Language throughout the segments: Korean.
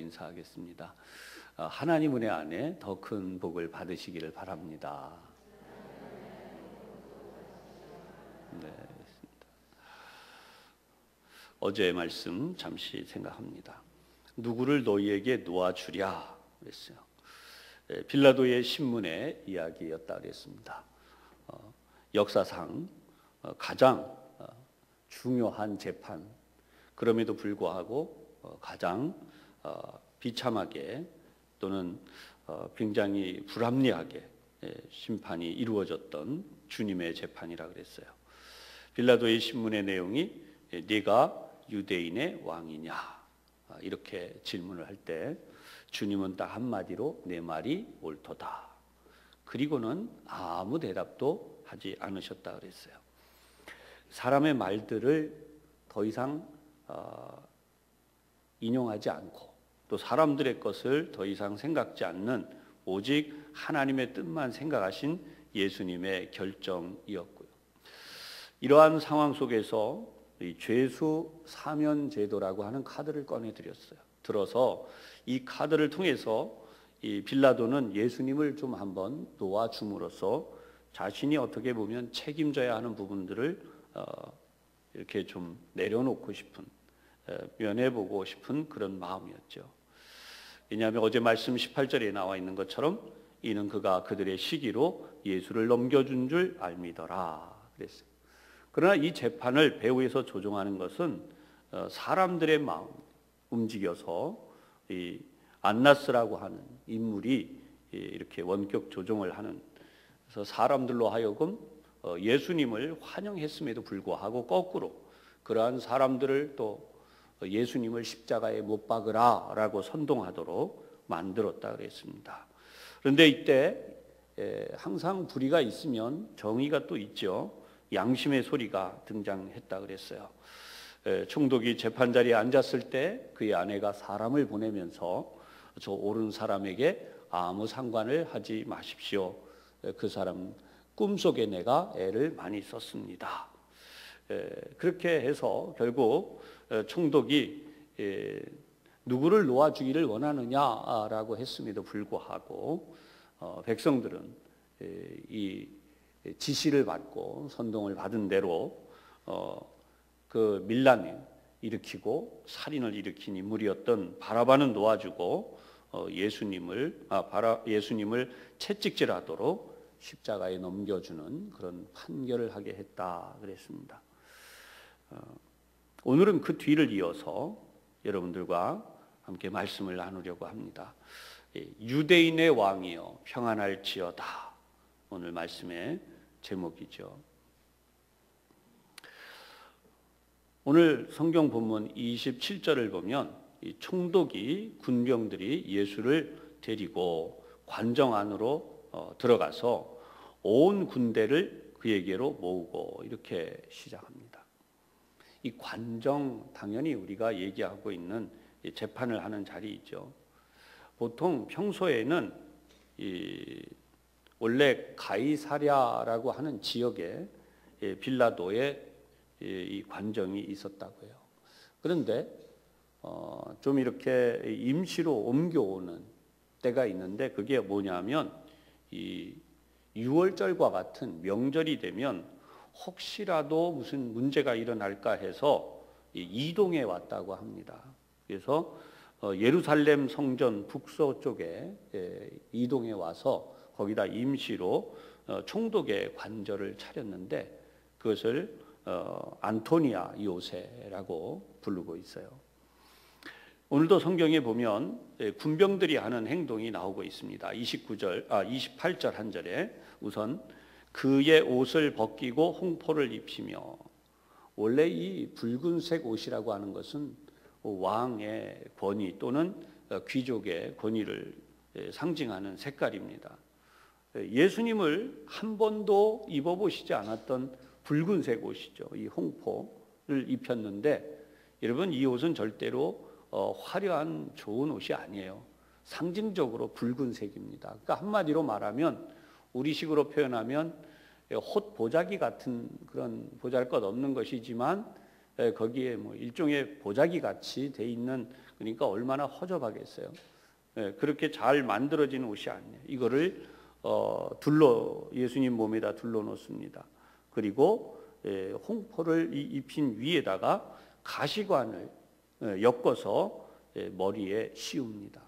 인사하겠습니다. 하나님 은혜 안에 더 큰 복을 받으시기를 바랍니다. 네, 어제의 말씀 잠시 생각합니다. 누구를 너희에게 놓아주랴 그랬어요. 빌라도의 신문의 이야기였다 그랬습니다. 역사상 가장 중요한 재판, 그럼에도 불구하고 가장 비참하게 또는 굉장히 불합리하게 심판이 이루어졌던 주님의 재판이라 그랬어요. 빌라도의 신문의 내용이 네가 유대인의 왕이냐 이렇게 질문을 할 때 주님은 딱 한마디로 내 말이 옳도다. 그리고는 아무 대답도 하지 않으셨다 그랬어요. 사람의 말들을 더 이상 인용하지 않고 또 사람들의 것을 더 이상 생각지 않는 오직 하나님의 뜻만 생각하신 예수님의 결정이었고요. 이러한 상황 속에서 이 죄수 사면 제도라고 하는 카드를 꺼내드렸어요. 들어서 이 카드를 통해서 이 빌라도는 예수님을 좀 한번 놓아줌으로써 자신이 어떻게 보면 책임져야 하는 부분들을 이렇게 좀 내려놓고 싶은, 면해보고 싶은 그런 마음이었죠. 왜냐하면 어제 말씀 18절에 나와 있는 것처럼 이는 그가 그들의 시기로 예수를 넘겨준 줄 알미더라 그랬어요. 그러나 이 재판을 배후에서 조종하는 것은 사람들의 마음 움직여서 이 안나스라고 하는 인물이 이렇게 원격 조종을 하는, 그래서 사람들로 하여금 예수님을 환영했음에도 불구하고 거꾸로 그러한 사람들을 또 예수님을 십자가에 못 박으라라고 선동하도록 만들었다 그랬습니다. 그런데 이때 항상 불의가 있으면 정의가 또 있죠. 양심의 소리가 등장했다 그랬어요. 총독이 재판자리에 앉았을 때 그의 아내가 사람을 보내면서 저 옳은 사람에게 아무 상관을 하지 마십시오. 그 사람 꿈속에 내가 애를 많이 썼습니다. 그렇게 해서 결국 총독이 누구를 놓아주기를 원하느냐라고 했음에도 불구하고 백성들은 이 지시를 받고 선동을 받은 대로 그 밀란을 일으키고 살인을 일으킨 인물이었던 바라바는 놓아주고 예수님을 채찍질하도록 십자가에 넘겨주는 그런 판결을 하게 했다 그랬습니다. 오늘은 그 뒤를 이어서 여러분들과 함께 말씀을 나누려고 합니다. 유대인의 왕이여 평안할지어다, 오늘 말씀의 제목이죠. 오늘 성경 본문 27절을 보면 이 총독이 군병들이 예수를 데리고 관정 안으로 들어가서 온 군대를 그에게로 모으고 이렇게 시작합니다. 이 관정, 당연히 우리가 얘기하고 있는 재판을 하는 자리이죠. 보통 평소에는 원래 가이사랴라고 하는 지역에 빌라도의 이 관정이 있었다고 해요. 그런데 좀 이렇게 임시로 옮겨오는 때가 있는데 그게 뭐냐면 이 유월절과 같은 명절이 되면 혹시라도 무슨 문제가 일어날까 해서 이동해 왔다고 합니다. 그래서 예루살렘 성전 북서쪽에 이동해 와서 거기다 임시로 총독의 관절을 차렸는데 그것을 안토니아 요새라고 부르고 있어요. 오늘도 성경에 보면 군병들이 하는 행동이 나오고 있습니다. 28절 한 절에 우선 그의 옷을 벗기고 홍포를 입히며, 원래 이 붉은색 옷이라고 하는 것은 왕의 권위 또는 귀족의 권위를 상징하는 색깔입니다. 예수님을 한 번도 입어보시지 않았던 붉은색 옷이죠. 이 홍포를 입혔는데 여러분, 이 옷은 절대로 화려한 좋은 옷이 아니에요. 상징적으로 붉은색입니다. 그러니까 한마디로 말하면 우리식으로 표현하면 홑 보자기 같은 그런 보잘것 없는 것이지만 거기에 뭐 일종의 보자기 같이 돼 있는 그러니까 얼마나 허접하겠어요. 그렇게 잘 만들어진 옷이 아니에요. 이거를 예수님 몸에다 둘러놓습니다. 그리고 홍포를 입힌 위에다가 가시관을 엮어서 머리에 씌웁니다.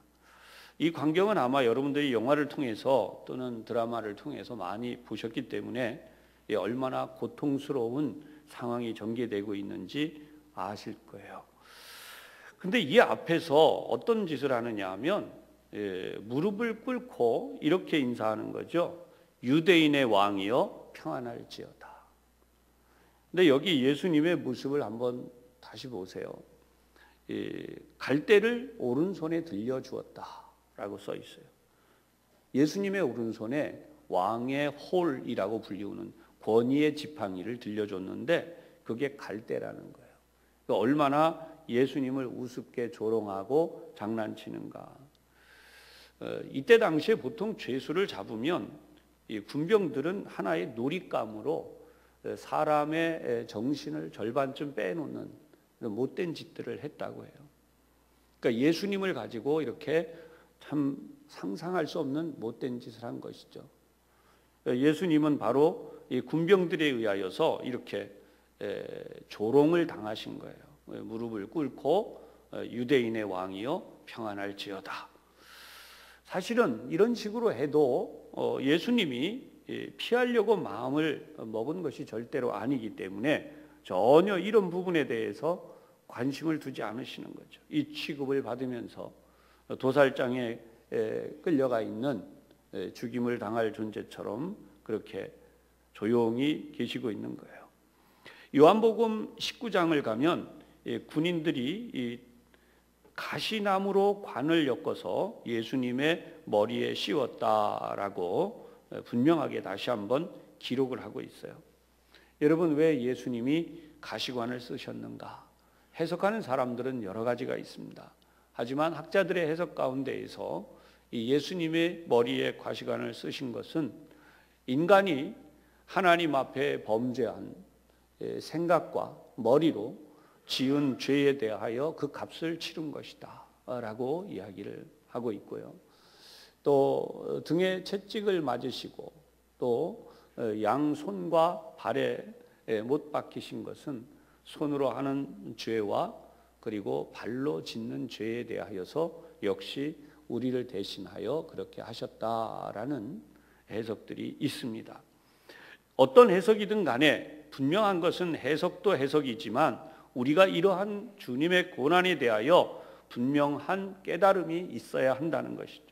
이 광경은 아마 여러분들이 영화를 통해서 또는 드라마를 통해서 많이 보셨기 때문에 얼마나 고통스러운 상황이 전개되고 있는지 아실 거예요. 근데 이 앞에서 어떤 짓을 하느냐 하면 무릎을 꿇고 이렇게 인사하는 거죠. 유대인의 왕이여 평안할지어다. 근데 여기 예수님의 모습을 한번 다시 보세요. 갈대를 오른손에 들려주었다라고 써 있어요. 예수님의 오른손에 왕의 홀이라고 불리우는 권위의 지팡이를 들려줬는데 그게 갈대라는 거예요. 그러니까 얼마나 예수님을 우습게 조롱하고 장난치는가. 이때 당시에 보통 죄수를 잡으면 이 군병들은 하나의 놀잇감으로 사람의 정신을 절반쯤 빼놓는 못된 짓들을 했다고 해요. 그러니까 예수님을 가지고 이렇게 참 상상할 수 없는 못된 짓을 한 것이죠. 예수님은 바로 이 군병들에 의하여서 이렇게 조롱을 당하신 거예요. 무릎을 꿇고 유대인의 왕이여 평안할지어다. 사실은 이런 식으로 해도 예수님이 피하려고 마음을 먹은 것이 절대로 아니기 때문에 전혀 이런 부분에 대해서 관심을 두지 않으시는 거죠. 이 취급을 받으면서 도살장에 끌려가 있는 죽임을 당할 존재처럼 그렇게 조용히 계시고 있는 거예요. 요한복음 19장을 가면 군인들이 이 가시나무로 관을 엮어서 예수님의 머리에 씌웠다라고 분명하게 다시 한번 기록을 하고 있어요. 여러분, 왜 예수님이 가시관을 쓰셨는가? 해석하는 사람들은 여러 가지가 있습니다. 하지만 학자들의 해석 가운데에서 이 예수님의 머리에 가시관을 쓰신 것은 인간이 하나님 앞에 범죄한 생각과 머리로 지은 죄에 대하여 그 값을 치른 것이다 라고 이야기를 하고 있고요. 또 등에 채찍을 맞으시고 또 양손과 발에 못 박히신 것은 손으로 하는 죄와 그리고 발로 짓는 죄에 대하여서 역시 우리를 대신하여 그렇게 하셨다라는 해석들이 있습니다. 어떤 해석이든 간에 분명한 것은 해석도 해석이지만 우리가 이러한 주님의 고난에 대하여 분명한 깨달음이 있어야 한다는 것이죠.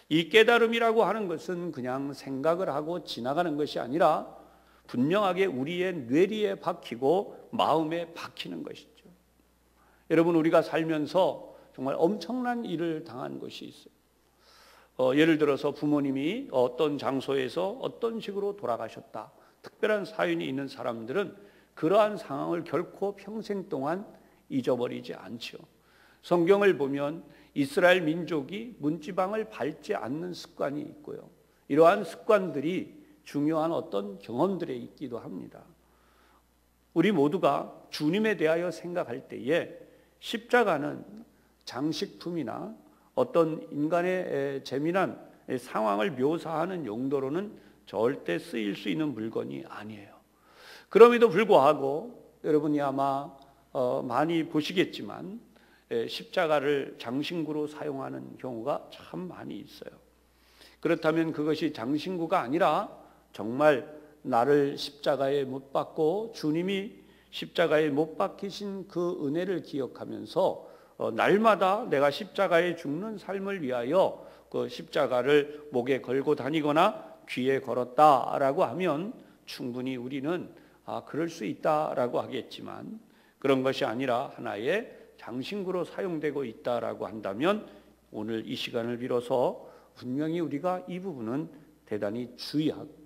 이 깨달음이라고 하는 것은 그냥 생각을 하고 지나가는 것이 아니라 분명하게 우리의 뇌리에 박히고 마음에 박히는 것이죠. 여러분, 우리가 살면서 정말 엄청난 일을 당한 것이 있어요. 예를 들어서 부모님이 어떤 장소에서 어떤 식으로 돌아가셨다. 특별한 사연이 있는 사람들은 그러한 상황을 결코 평생 동안 잊어버리지 않죠. 성경을 보면 이스라엘 민족이 문지방을 밟지 않는 습관이 있고요. 이러한 습관들이 중요한 어떤 경험들에 있기도 합니다. 우리 모두가 주님에 대하여 생각할 때에 십자가는 장식품이나 어떤 인간의 재미난 상황을 묘사하는 용도로는 절대 쓰일 수 있는 물건이 아니에요. 그럼에도 불구하고 여러분이 아마 많이 보시겠지만 십자가를 장신구로 사용하는 경우가 참 많이 있어요. 그렇다면 그것이 장신구가 아니라 정말 나를 십자가에 못 박고 주님이 십자가에 못 박히신 그 은혜를 기억하면서 날마다 내가 십자가에 죽는 삶을 위하여 그 십자가를 목에 걸고 다니거나 귀에 걸었다라고 하면 충분히 우리는 그럴 수 있다라고 하겠지만 그런 것이 아니라 하나의 장신구로 사용되고 있다라고 한다면 오늘 이 시간을 빌어서 분명히 우리가 이 부분은 대단히 주의하고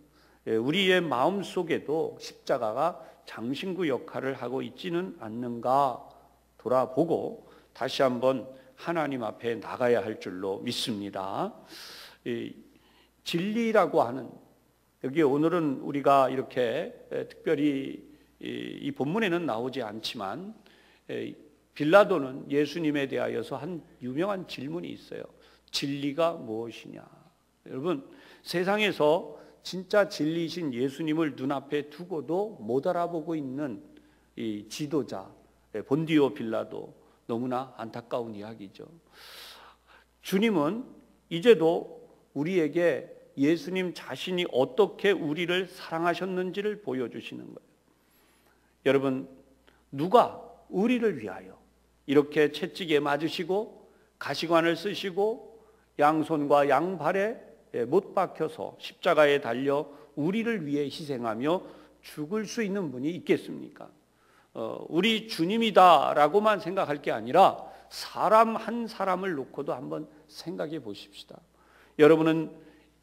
우리의 마음 속에도 십자가가 장신구 역할을 하고 있지는 않는가 돌아보고 다시 한번 하나님 앞에 나가야 할 줄로 믿습니다. 진리라고 하는 여기 오늘은 우리가 이렇게 특별히 이 본문에는 나오지 않지만 빌라도는 예수님에 대하여서 한 유명한 질문이 있어요. 진리가 무엇이냐? 여러분, 세상에서 진짜 진리이신 예수님을 눈앞에 두고도 못 알아보고 있는 이 지도자 본디오 빌라도, 너무나 안타까운 이야기죠. 주님은 이제도 우리에게 예수님 자신이 어떻게 우리를 사랑하셨는지를 보여주시는 거예요. 여러분, 누가 우리를 위하여 이렇게 채찍에 맞으시고 가시관을 쓰시고 양손과 양발에 못 박혀서 십자가에 달려 우리를 위해 희생하며 죽을 수 있는 분이 있겠습니까? 우리 주님이다라고만 생각할 게 아니라 사람 한 사람을 놓고도 한번 생각해 보십시다. 여러분은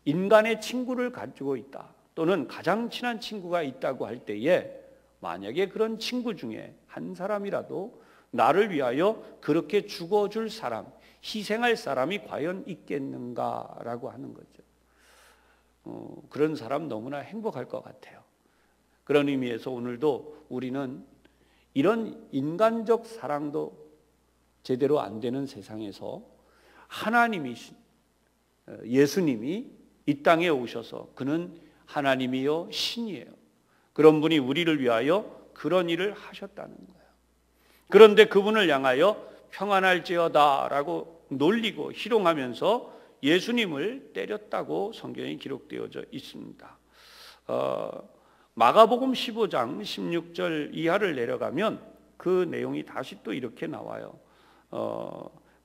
인간의 친구를 가지고 있다, 또는 가장 친한 친구가 있다고 할 때에 만약에 그런 친구 중에 한 사람이라도 나를 위하여 그렇게 죽어줄 사람, 희생할 사람이 과연 있겠는가라고 하는 거죠. 그런 사람 너무나 행복할 것 같아요. 그런 의미에서 오늘도 우리는 이런 인간적 사랑도 제대로 안 되는 세상에서 하나님이신 예수님이 이 땅에 오셔서, 그는 하나님이요 신이에요. 그런 분이 우리를 위하여 그런 일을 하셨다는 거예요. 그런데 그분을 향하여 평안할지어다 라고 놀리고 희롱하면서 예수님을 때렸다고 성경에 기록되어져 있습니다. 마가복음 15장 16절 이하를 내려가면 그 내용이 다시 또 이렇게 나와요.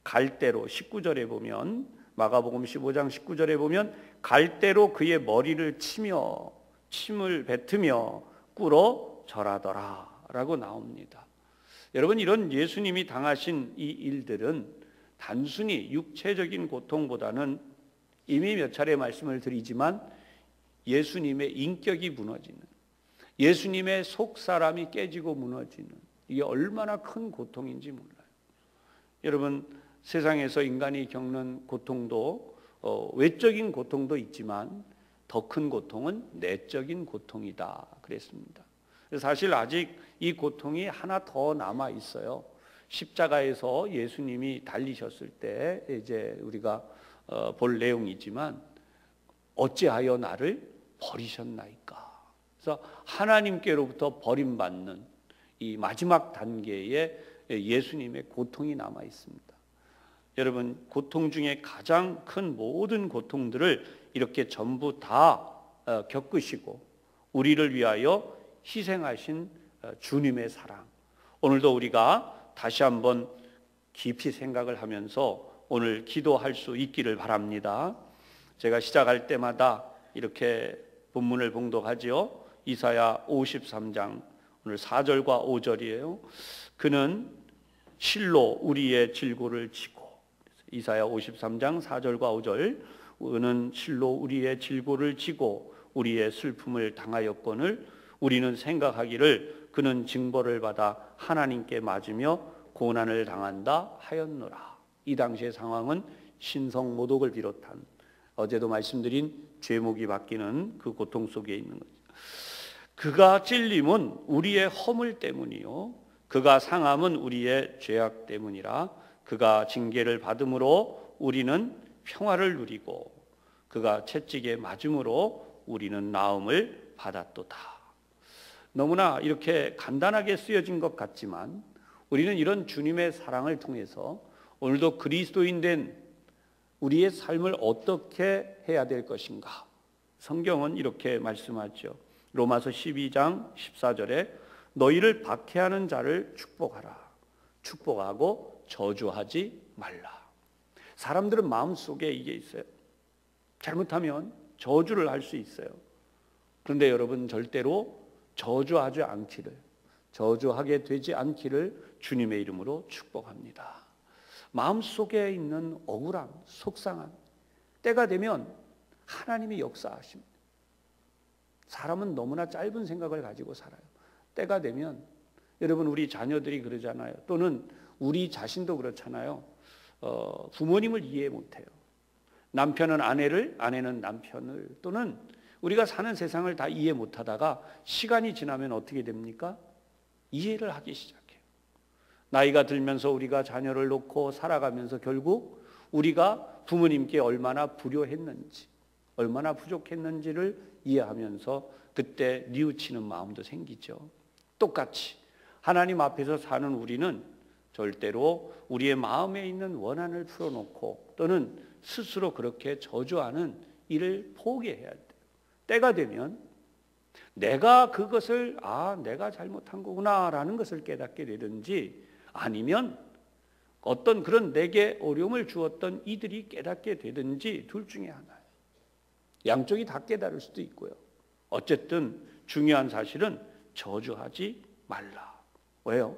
갈대로 19절에 보면, 마가복음 15장 19절에 보면 갈대로 그의 머리를 치며 침을 뱉으며 꿇어 절하더라 라고 나옵니다. 여러분, 이런 예수님이 당하신 이 일들은 단순히 육체적인 고통보다는 이미 몇 차례 말씀을 드리지만 예수님의 인격이 무너지는, 예수님의 속사람이 깨지고 무너지는, 이게 얼마나 큰 고통인지 몰라요. 여러분, 세상에서 인간이 겪는 고통도 외적인 고통도 있지만 더 큰 고통은 내적인 고통이다 그랬습니다. 사실 아직 이 고통이 하나 더 남아 있어요. 십자가에서 예수님이 달리셨을 때 이제 우리가 볼 내용이지만, 어찌하여 나를 버리셨나이까. 그래서 하나님께로부터 버림받는 이 마지막 단계에 예수님의 고통이 남아 있습니다. 여러분, 고통 중에 가장 큰 모든 고통들을 이렇게 전부 다 겪으시고 우리를 위하여 희생하신 주님의 사랑, 오늘도 우리가 다시 한번 깊이 생각을 하면서 오늘 기도할 수 있기를 바랍니다. 제가 시작할 때마다 이렇게 본문을 봉독하지요. 이사야 53장 오늘 4절과 5절이에요. 그는 실로 우리의 질고를 지고, 이사야 53장 4절과 5절, 그는 실로 우리의 질고를 지고 우리의 슬픔을 당하였거늘 우리는 생각하기를 그는 징벌을 받아 하나님께 맞으며 고난을 당한다 하였노라. 이 당시의 상황은 신성모독을 비롯한 어제도 말씀드린 죄목이 바뀌는 그 고통 속에 있는 거죠. 그가 찔림은 우리의 허물 때문이요 그가 상함은 우리의 죄악 때문이라. 그가 징계를 받음으로 우리는 평화를 누리고 그가 채찍에 맞음으로 우리는 나음을 받았도다. 너무나 이렇게 간단하게 쓰여진 것 같지만 우리는 이런 주님의 사랑을 통해서 오늘도 그리스도인 된 우리의 삶을 어떻게 해야 될 것인가. 성경은 이렇게 말씀하죠. 로마서 12장 14절에 너희를 박해하는 자를 축복하라. 축복하고 저주하지 말라. 사람들은 마음속에 이게 있어요. 잘못하면 저주를 할 수 있어요. 그런데 여러분, 절대로 저주하지 않기를, 저주하게 되지 않기를 주님의 이름으로 축복합니다. 마음속에 있는 억울함, 속상함, 때가 되면 하나님이 역사하십니다. 사람은 너무나 짧은 생각을 가지고 살아요. 때가 되면, 여러분, 우리 자녀들이 그러잖아요. 또는 우리 자신도 그렇잖아요. 부모님을 이해 못해요. 남편은 아내를, 아내는 남편을, 또는 우리가 사는 세상을 다 이해 못하다가 시간이 지나면 어떻게 됩니까? 이해를 하기 시작해요. 나이가 들면서 우리가 자녀를 놓고 살아가면서 결국 우리가 부모님께 얼마나 불효했는지, 얼마나 부족했는지를 이해하면서 그때 뉘우치는 마음도 생기죠. 똑같이 하나님 앞에서 사는 우리는 절대로 우리의 마음에 있는 원한을 풀어놓고 또는 스스로 그렇게 저주하는 일을 포기해야 돼요. 때가 되면 내가 그것을 내가 잘못한 거구나 라는 것을 깨닫게 되든지, 아니면 어떤 그런 내게 어려움을 주었던 이들이 깨닫게 되든지, 둘 중에 하나예요. 양쪽이 다 깨달을 수도 있고요. 어쨌든 중요한 사실은 저주하지 말라. 왜요?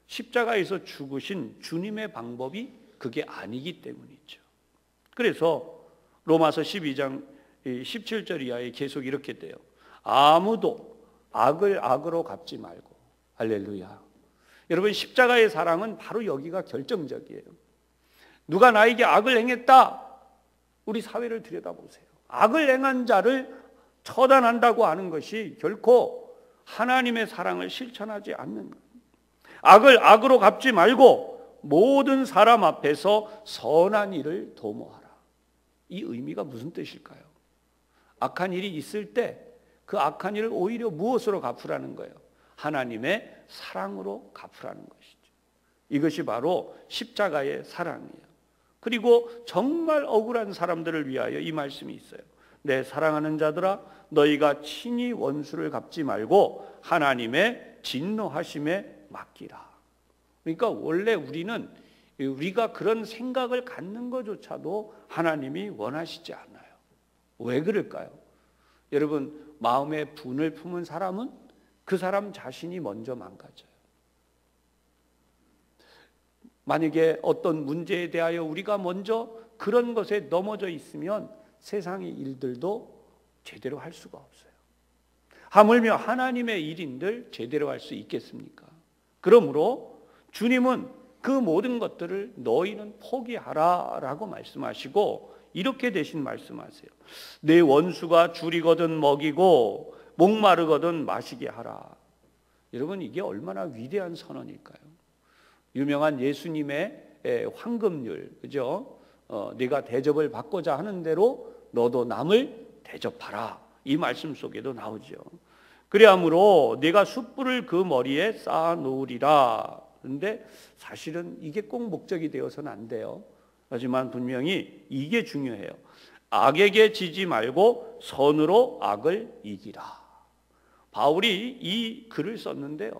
십자가에서 죽으신 주님의 방법이 그게 아니기 때문이죠. 그래서 로마서 12장 17절 이하에 계속 이렇게 돼요. 아무도 악을 악으로 갚지 말고. 할렐루야. 여러분, 십자가의 사랑은 바로 여기가 결정적이에요. 누가 나에게 악을 행했다, 우리 사회를 들여다보세요. 악을 행한 자를 처단한다고 하는 것이 결코 하나님의 사랑을 실천하지 않는 거예요. 악을 악으로 갚지 말고 모든 사람 앞에서 선한 일을 도모하라. 이 의미가 무슨 뜻일까요? 악한 일이 있을 때 그 악한 일을 오히려 무엇으로 갚으라는 거예요? 하나님의 사랑으로 갚으라는 것이죠. 이것이 바로 십자가의 사랑이에요. 그리고 정말 억울한 사람들을 위하여 이 말씀이 있어요. 내 사랑하는 자들아, 너희가 친히 원수를 갚지 말고 하나님의 진노하심에 맡기라. 그러니까 원래 우리가 그런 생각을 갖는 것조차도 하나님이 원하시지 않아요. 왜 그럴까요? 여러분, 마음에 분을 품은 사람은 그 사람 자신이 먼저 망가져요. 만약에 어떤 문제에 대하여 우리가 먼저 그런 것에 넘어져 있으면 세상의 일들도 제대로 할 수가 없어요. 하물며 하나님의 일인들 제대로 할 수 있겠습니까? 그러므로 주님은 그 모든 것들을 너희는 포기하라 라고 말씀하시고 이렇게 대신 말씀하세요. 내 원수가 줄이거든 먹이고 목마르거든 마시게 하라. 여러분, 이게 얼마나 위대한 선언일까요? 유명한 예수님의 황금률, 그죠? 네가 대접을 받고자 하는 대로 너도 남을 대접하라. 이 말씀 속에도 나오죠. 그리하므로 네가 숯불을 그 머리에 쌓아 놓으리라. 그런데 사실은 이게 꼭 목적이 되어서는 안 돼요. 하지만 분명히 이게 중요해요. 악에게 지지 말고 선으로 악을 이기라. 바울이 이 글을 썼는데요.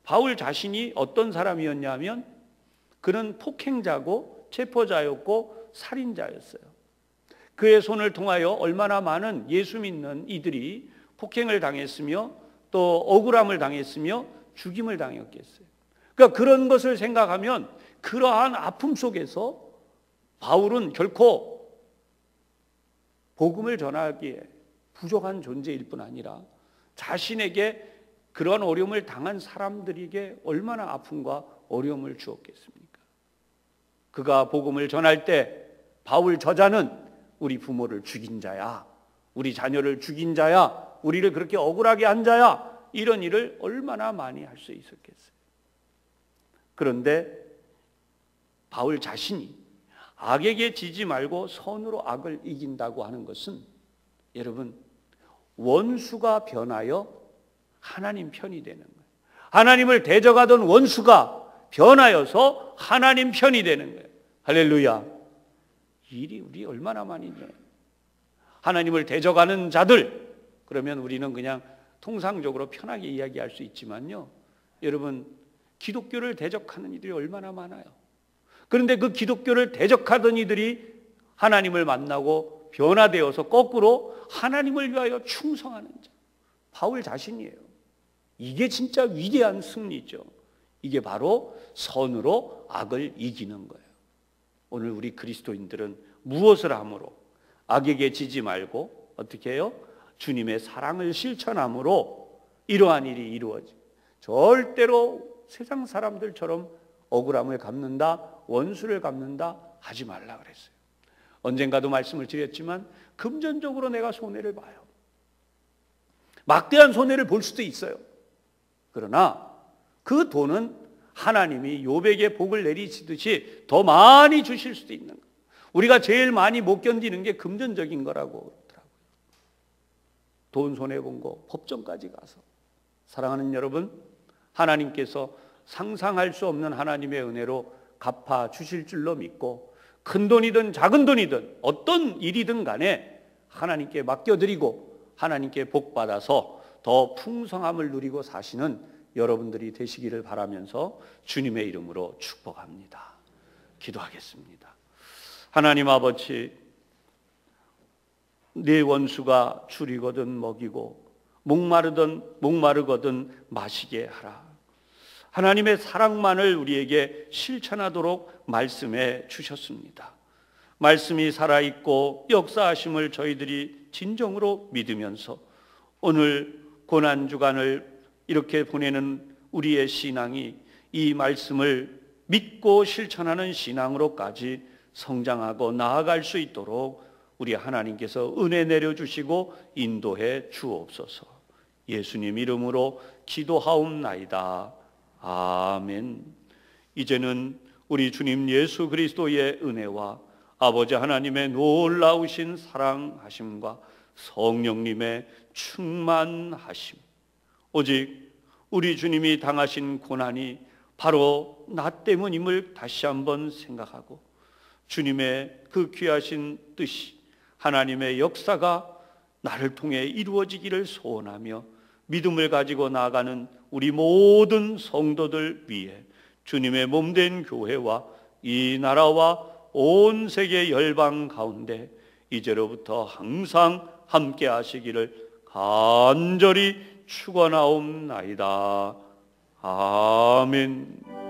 바울 자신이 어떤 사람이었냐면 그는 폭행자고 체포자였고 살인자였어요. 그의 손을 통하여 얼마나 많은 예수 믿는 이들이 폭행을 당했으며 또 억울함을 당했으며 죽임을 당했겠어요. 그러니까 그런 것을 생각하면 그러한 아픔 속에서 바울은 결코 복음을 전하기에 부족한 존재일 뿐 아니라 자신에게 그런 어려움을 당한 사람들에게 얼마나 아픔과 어려움을 주었겠습니까? 그가 복음을 전할 때 바울 저자는 우리 부모를 죽인 자야, 우리 자녀를 죽인 자야, 우리를 그렇게 억울하게 한 자야, 이런 일을 얼마나 많이 할 수 있었겠어요. 그런데 바울 자신이 악에게 지지 말고 선으로 악을 이긴다고 하는 것은 여러분, 원수가 변하여 하나님 편이 되는 거예요. 하나님을 대적하던 원수가 변하여서 하나님 편이 되는 거예요. 할렐루야. 일이 우리 얼마나 많이 있냐. 하나님을 대적하는 자들, 그러면 우리는 그냥 통상적으로 편하게 이야기할 수 있지만요, 여러분, 기독교를 대적하는 이들이 얼마나 많아요. 그런데 그 기독교를 대적하던 이들이 하나님을 만나고 변화되어서 거꾸로 하나님을 위하여 충성하는 자, 바울 자신이에요. 이게 진짜 위대한 승리죠. 이게 바로 선으로 악을 이기는 거예요. 오늘 우리 그리스도인들은 무엇을 함으로? 악에게 지지 말고 어떻게 해요? 주님의 사랑을 실천함으로 이러한 일이 이루어져요. 절대로 세상 사람들처럼 억울함을 갚는다, 원수를 갚는다 하지 말라 그랬어요. 언젠가도 말씀을 드렸지만 금전적으로 내가 손해를 봐요. 막대한 손해를 볼 수도 있어요. 그러나 그 돈은 하나님이 욥에게 복을 내리시듯이 더 많이 주실 수도 있는 거예요. 우리가 제일 많이 못 견디는 게 금전적인 거라고 그러더라고요. 돈 손해본 거 법정까지 가서. 사랑하는 여러분, 하나님께서 상상할 수 없는 하나님의 은혜로 갚아 주실 줄로 믿고 큰 돈이든 작은 돈이든 어떤 일이든 간에 하나님께 맡겨드리고 하나님께 복받아서 더 풍성함을 누리고 사시는 여러분들이 되시기를 바라면서 주님의 이름으로 축복합니다. 기도하겠습니다. 하나님 아버지, 내 원수가 줄이거든 먹이고 목마르거든 마시게 하라. 하나님의 사랑만을 우리에게 실천하도록 말씀해 주셨습니다. 말씀이 살아있고 역사하심을 저희들이 진정으로 믿으면서 오늘 고난주간을 이렇게 보내는 우리의 신앙이 이 말씀을 믿고 실천하는 신앙으로까지 성장하고 나아갈 수 있도록 우리 하나님께서 은혜 내려주시고 인도해 주옵소서. 예수님 이름으로 기도하옵나이다. 아멘. 이제는 우리 주님 예수 그리스도의 은혜와 아버지 하나님의 놀라우신 사랑하심과 성령님의 충만하심, 오직 우리 주님이 당하신 고난이 바로 나 때문임을 다시 한번 생각하고 주님의 그 귀하신 뜻이 하나님의 역사가 나를 통해 이루어지기를 소원하며 믿음을 가지고 나아가는 우리 모든 성도들 위해 주님의 몸된 교회와 이 나라와 온 세계 열방 가운데 이제로부터 항상 함께 하시기를 간절히 축원하옵나이다. 아멘.